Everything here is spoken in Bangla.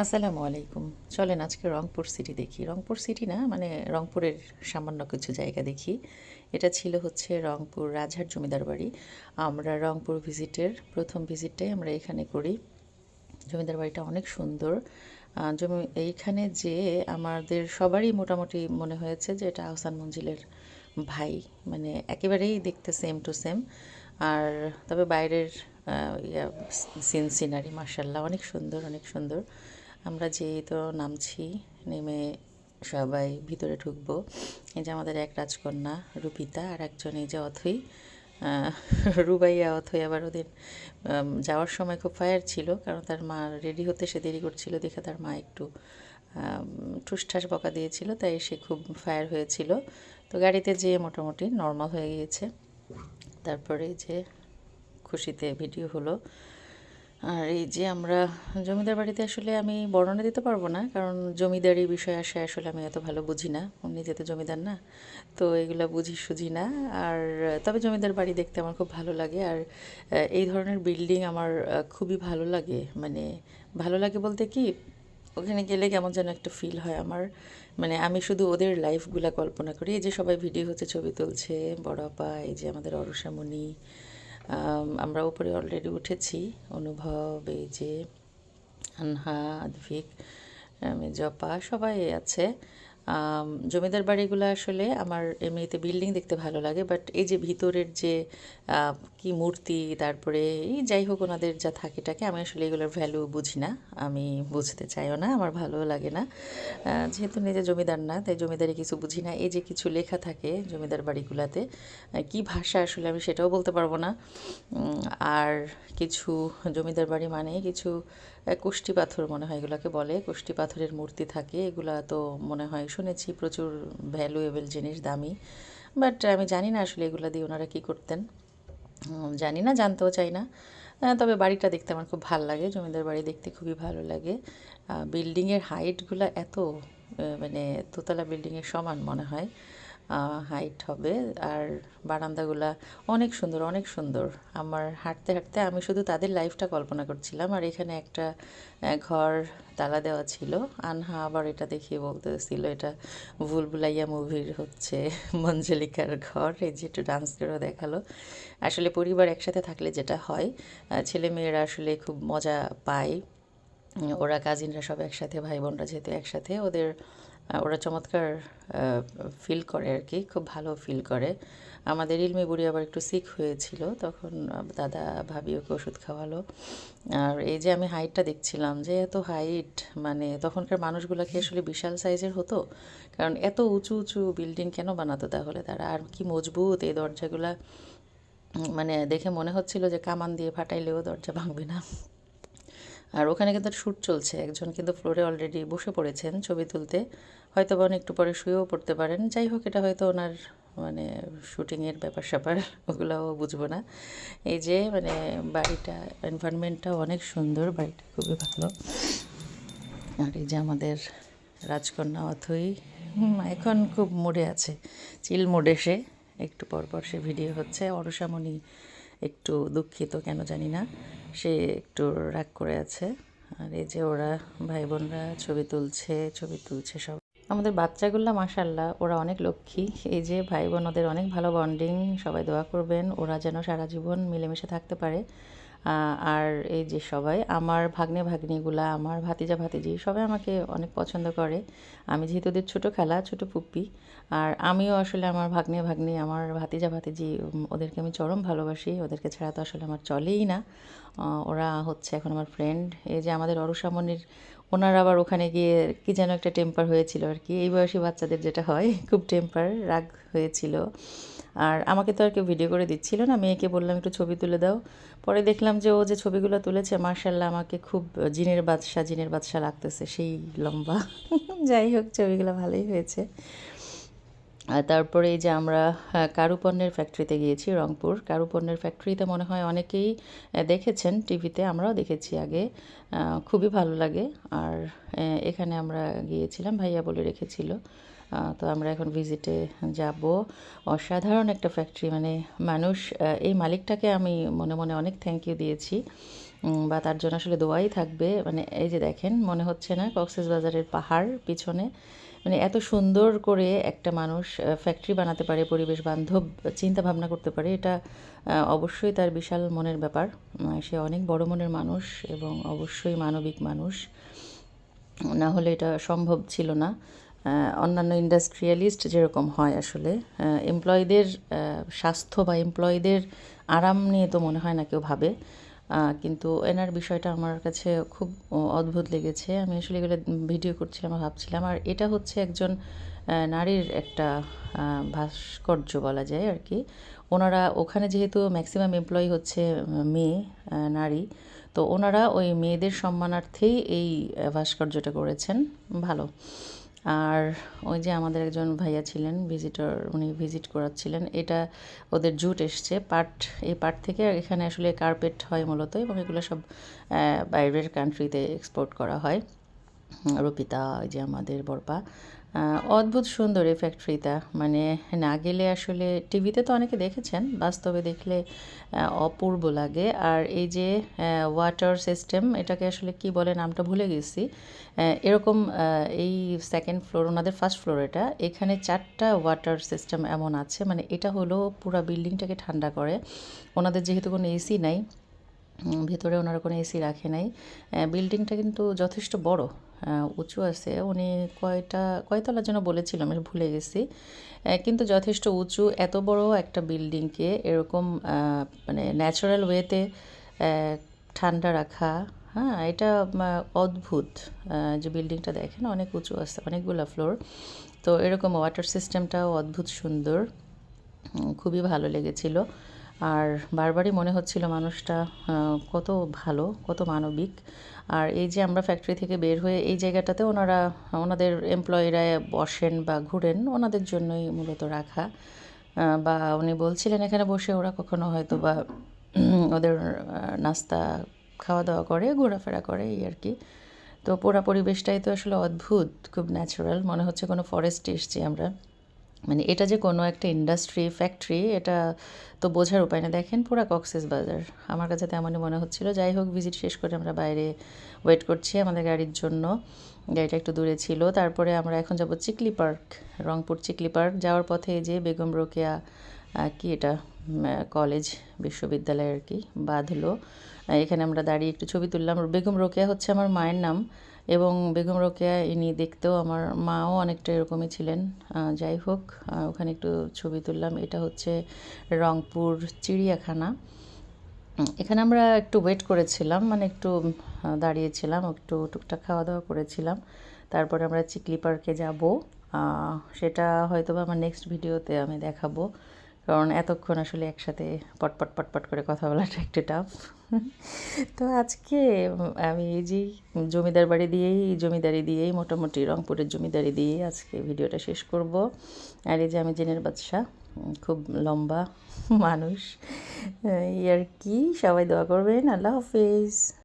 আসসালামু আলাইকুম। চলেন আজকে রংপুর সিটি দেখি। রংপুর সিটি না মানে রংপুরের সামান্য কিছু জায়গা দেখি। এটা ছিল হচ্ছে রংপুর রাজহাট জমিদার বাড়ি। আমরা রংপুর ভিজিটের প্রথম ভিজিটটাই আমরা এখানে করি। জমিদার বাড়িটা অনেক সুন্দর। এইখানে যেয়ে আমাদের সবারই মোটামুটি মনে হয়েছে যে এটা আহসান মঞ্জিলের ভাই, মানে একেবারেই দেখতে সেম টু সেম। আর তবে বাইরের সিনারি মার্শাল্লাহ অনেক সুন্দর, অনেক সুন্দর। আমরা যেই তো নামছি, নেমে সবাই ভিতরে ঢুকবো। এই যে আমাদের এক রাজকন্যা রুপিতা, আর একজন এই যে অথই, আহ, রুবাইয়া অথই। আবার ওদের যাওয়ার সময় খুব ফায়ার ছিল, কারণ তার মা রেডি হতে সে দেরি করছিল দেখে তার মা একটু ঠুসঠাস বকা দিয়েছিল, তাই সে খুব ফায়ার হয়েছিল। তো গাড়িতে যেয়ে মোটামুটি নর্মাল হয়ে গিয়েছে। তারপরে যে খুশিতে ভিডিও হলো। আর এই যে আমরা জমিদার বাড়িতে, আসলে আমি বর্ণনা দিতে পারবো না, কারণ জমিদারি বিষয় আসে আসলে আমি এত ভালো বুঝি না, নিজে তো জমিদার না, তো এগুলো বুঝি সুঝি না। আর তবে জমিদার বাড়ি দেখতে আমার খুব ভালো লাগে। আর এই ধরনের বিল্ডিং আমার খুবই ভালো লাগে। মানে ভালো লাগে বলতে কি, ওখানে গেলে কেমন যেন একটা ফিল হয় আমার। মানে আমি শুধু ওদের লাইফগুলা কল্পনা করি। এই যে সবাই ভিডিও হচ্ছে, ছবি তুলছে, বড় আপা, এই যে আমাদের অরুষামণি, আমরা উপরে অলরেডি উঠেছি। অনুভব, এই যে আনহা, আদভিক, জপা, সবাই আছে। জমিদার বাড়িগুলো আসলে আমার এমনিতে বিল্ডিং দেখতে ভালো লাগে, বাট এই যে ভিতরের যে কি মূর্তি, তারপরে এই যাই হোক ওনাদের যা থাকে টাকে, আমি আসলে এগুলোর ভ্যালু বুঝি না, আমি বুঝতে চাইও না, আমার ভালোও লাগে না। যেহেতু নিজে জমিদার না, তাই জমিদারি কিছু বুঝি না। এই যে কিছু লেখা থাকে জমিদার বাড়িগুলোতে, কি ভাষা আসলে আমি সেটাও বলতে পারবো না। আর কিছু জমিদার বাড়ি মানে কিছু কোষ্ঠী পাথর মনে হয় এগুলোকে বলে, কোষ্ঠী পাথরের মূর্তি থাকে। এগুলা তো মনে হয় শুনেছি প্রচুর ভ্যালুয়েবল জিনিস, দামি। বাট আমি জানি না আসলে এগুলা দিয়ে ওনারা কী করতেন। জানি না, জানতেও চাই না। তবে বাড়িটা দেখতে আমার খুব ভালো লাগে, জমিদার বাড়ি দেখতে খুবই ভালো লাগে। বিল্ডিংয়ের হাইটগুলো এত মানে দোতলা বিল্ডিংয়ের সমান মনে হয় হাইট হবে। আর বারান্দাগুলা অনেক সুন্দর, অনেক সুন্দর। আমার হাঁটতে হাঁটতে আমি শুধু তাদের লাইফটা কল্পনা করছিলাম। আর এখানে একটা ঘর তালা দেওয়া ছিল। আনহা আবার এটা দেখিয়ে বলতেছিল এটা ভুলভুলাইয়া মুভির হচ্ছে মঞ্জলিকার ঘর। এই যে একটু ডান্স করেও দেখালো। আসলে পরিবার একসাথে থাকলে যেটা হয়, ছেলে মেয়েরা আসলে খুব মজা পায়। ওরা কাজিনরা সব একসাথে, ভাই বোনরা যেহেতু একসাথে, ওরা চমৎকার ফিল করে আর কি, খুব ভালো ফিল করে। আমাদের ইলমি বুড়ি আবার একটু সিক হয়েছিল, তখন দাদা ভাবি ওকে ওষুধ খাওয়ালো। আর এই যে আমি হাইটটা দেখছিলাম যে এত হাইট, মানে তখনকার মানুষগুলো কি আসলে বিশাল সাইজের হতো? কারণ এত উঁচু উঁচু বিল্ডিং কেন বানাতো তাহলে তারা? আর কি মজবুত এই দরজাগুলা, মানে দেখে মনে হচ্ছিল যে কামান দিয়ে ফাটাইলেও দরজা ভাঙবে না। আর ওখানে কিন্তু শ্যুট চলছে, একজন কিন্তু ফ্লোরে অলরেডি বসে পড়েছেন ছবি তুলতে, হয়তো বা একটু পরে শুয়েও পড়তে পারেন। যাই হোক, এটা হয়তো ওনার মানে শুটিংয়ের ব্যাপার স্যাপার, ওগুলোও বুঝবো না। এই যে মানে বাড়িটা, এনভায়রনমেন্টটাও অনেক সুন্দর, বাড়িটা খুবই ভালো। আর এই যে আমাদের রাজকন্যা অথই, এখন খুব মুডে আছে, চিল মুডে সে। একটু পর পর সে ভিডিও হচ্ছে। অরুষামণি একটু দুঃখিত কেন জানি না, সে একটু রাগ করে আছে। আর এই যে ওরা ভাই বোনরা ছবি তুলছে, ছবি তুলছে সব। আমাদের বাচ্চাগুলো মাশাল্লাহ ওরা অনেক লক্ষ্মী। এই যে ভাই বোন, ওদের অনেক ভালো বন্ডিং, সবাই দোয়া করবেন ওরা যেন সারা জীবন মিলেমিশে থাকতে পারে। আর এই যে সবাই আমার ভাগ্নে ভাগ্নিগুলা, আমার ভাতিজা ভাতিজি সবাই আমাকে অনেক পছন্দ করে। আমি যেহেতু ওদের ছোটো খালা, ছোটো ফুপ্পি। আর আমিও আসলে আমার ভাগ্নে ভাগ্নি, আমার ভাতিজা ভাতিজি, ওদেরকে আমি চরম ভালোবাসি। ওদেরকে ছাড়া তো আসলে আমার চলেই না। ওরা হচ্ছে এখন আমার ফ্রেন্ড। এই যে আমাদের অরুষামণির, ওনার আবার ওখানে গিয়ে কি যেন একটা টেম্পার হয়েছিল আর কি, এই বয়সী বাচ্চাদের যেটা হয়, খুব টেম্পার, রাগ হয়েছিল। আর আমাকে তো আর কেউ ভিডিও করে দিচ্ছিল না, মেয়েকে বললাম একটু ছবি তুলে দাও। পরে দেখলাম যে ও যে ছবিগুলো তুলেছে মার্শাল্লাহ আমাকে খুব জিনের বাদশা, জিনের বাদশা লাগতেছে, সেই লম্বা। যাই হোক, ছবিগুলো ভালোই হয়েছে। আর তারপরে এই যে আমরা কারুপণ্যের ফ্যাক্টরিতে গিয়েছি, রংপুর কারুপণ্যের ফ্যাক্টরিতে মনে হয় অনেকেই দেখেছেন টিভিতে, আমরাও দেখেছি আগে। খুবই ভালো লাগে। আর এখানে আমরা গিয়েছিলাম, ভাইয়া বলে রেখেছিল। তো আমরা এখন ভিজিটে যাব। অসাধারণ একটা ফ্যাক্টরি, মানে মানুষ, এই মালিকটাকে আমি মনে মনে অনেক থ্যাংক ইউ দিয়েছি। বা তার জন্য আসলে দোয়াই থাকবে। মানে এই যে দেখেন, মনে হচ্ছে না কক্সবাজারের পাহাড় পিছনে, মানে এত সুন্দর করে একটা মানুষ ফ্যাক্টরি বানাতে পারে, পরিবেশ বান্ধব চিন্তা ভাবনা করতে পারে, এটা অবশ্যই তার বিশাল মনের ব্যাপার। সে অনেক বড় মনের মানুষ এবং অবশ্যই মানবিক মানুষ, না হলে এটা সম্ভব ছিল না। অন্যান্য ইন্ডাস্ট্রিয়ালিস্ট যেরকম হয় আসলে, এমপ্লয়ীদের স্বাস্থ্য বা এমপ্লয়ীদের আরাম নিয়ে তো মনে হয় না কেউ ভাবে। কিন্তু এনার বিষয়টা আমার কাছে খুব অদ্ভুত লেগেছে। আমি আসলে এগুলো ভিডিও করছিলাম আর ভাবছিলাম, আর এটা হচ্ছে একজন নারীর একটা ভাস্কর্য বলা যায় আর কি। ওনারা ওখানে যেহেতু ম্যাক্সিমাম এমপ্লয়ি হচ্ছে মেয়ে, নারী, তো ওনারা ওই মেয়েদের সম্মানার্থেই এই ভাস্কর্যটা করেছেন। ভালো। আর ওই যে আমাদের একজন ভাইয়া ছিলেন ভিজিটর, উনি ভিজিট করাচ্ছিলেন, এটা ওদের জুট এসছে পাট, এই পাট থেকে এখানে আসলে কার্পেট হয় মূলত, এবং এগুলো সব বাইরের কান্ট্রিতে এক্সপোর্ট করা হয়। রুপিতা, ওই যে আমাদের বড়পা, অদ্ভুত সুন্দর এই ফ্যাক্টরিটা। মানে না গেলে আসলে, টিভিতে তো অনেকে দেখেছেন, বাস্তবে দেখলে অপূর্ব লাগে। আর এই যে ওয়াটার সিস্টেম, এটাকে আসলে কি বলে নামটা ভুলে গেছি। এরকম এই সেকেন্ড ফ্লোর, ওনাদের ফার্স্ট ফ্লোর এটা, এখানে 4টা ওয়াটার সিস্টেম এমন আছে। মানে এটা হলো পুরো বিল্ডিংটাকে ঠান্ডা করে। ওনাদের যেহেতু কোনো এসি নাই, ভেতরে ওনারা কোনো এসি রাখে নাই। বিল্ডিংটা কিন্তু যথেষ্ট বড়, উঁচু আছে। উনি কয়তলা যেন বলেছিল, আমি ভুলে গেছি। কিন্তু যথেষ্ট উঁচু। এত বড় একটা বিল্ডিংকে এরকম মানে ন্যাচারাল ওয়েতে ঠান্ডা রাখা, হ্যাঁ, এটা অদ্ভুত। যে বিল্ডিংটা দেখেন অনেক উঁচু আছে, অনেকগুলো ফ্লোর। তো এরকম ওয়াটার সিস্টেমটাও অদ্ভুত সুন্দর, খুবই ভালো লেগেছিল। আর বারবারই মনে হচ্ছিল মানুষটা কত ভালো, কত মানবিক। আর এই যে আমরা ফ্যাক্টরি থেকে বের হয়ে এই জায়গাটাতে ওনাদের এমপ্লয়িরা বসেন বা ঘুরেন, ওনাদের জন্যই মূলত রাখা। বা উনি বলছিলেন এখানে বসে ওরা কখনো হয়তো বা ওদের নাস্তা খাওয়া দাওয়া করে, ঘোরাফেরা করে, এই আর কি। তো পুরা পরিবেশটাই তো আসলে অদ্ভুত, খুব ন্যাচারাল, মনে হচ্ছে কোনো ফরেস্টে এসেছি আমরা। মানে এটা যে কোনো একটা ইন্ডাস্ট্রি, ফ্যাক্টরি, এটা তো বোঝার উপায় না। দেখেন পুরা কক্সবাজার, আমার কাছে তেমনই মনে হচ্ছিল। যাই হোক, ভিজিট শেষ করে আমরা বাইরে ওয়েট করছি আমাদের গাড়ির জন্য। গাড়িটা একটু দূরে ছিল। তারপরে আমরা এখন যাব চিকলি পার্ক, রংপুর চিকলি পার্ক। যাওয়ার পথে এই যে বেগম রোকেয়া, কি এটা কলেজ বিশ্ববিদ্যালয় আর কি, বাঁধলো। এখানে আমরা দাঁড়িয়ে একটু ছবি তুললাম। বেগম রোকেয়া হচ্ছে আমার মায়ের নাম, এবং বেগম রোকেয়া ইনি দেখতেও আমার মাও অনেকটা এরকমই ছিলেন। যাই হোক, ওখানে একটু ছবি তুললাম। এটা হচ্ছে রংপুর চিড়িয়াখানা। এখানে আমরা একটু ওয়েট করেছিলাম, মানে একটু দাঁড়িয়েছিলাম, একটু টুকটাক খাওয়া দাওয়া করেছিলাম। তারপরে আমরা চিকলি পার্কে যাব। সেটা হয়তো বা আমার নেক্সট ভিডিওতে আমি দেখাবো, কারণ এতক্ষণ আসলে একসাথে পটপট পটপট করে কথা বলাটা একটু টাফ। তো আজকে আমি এই যে জমিদারি দিয়েই মোটামুটি রংপুরের জমিদারি দিয়েই আজকে ভিডিওটা শেষ করব। আর এই যে আমি জেনের বাদশা, খুব লম্বা মানুষ, এই আর কি। সবাই দোয়া করবেন। আল্লাহ হাফেজ।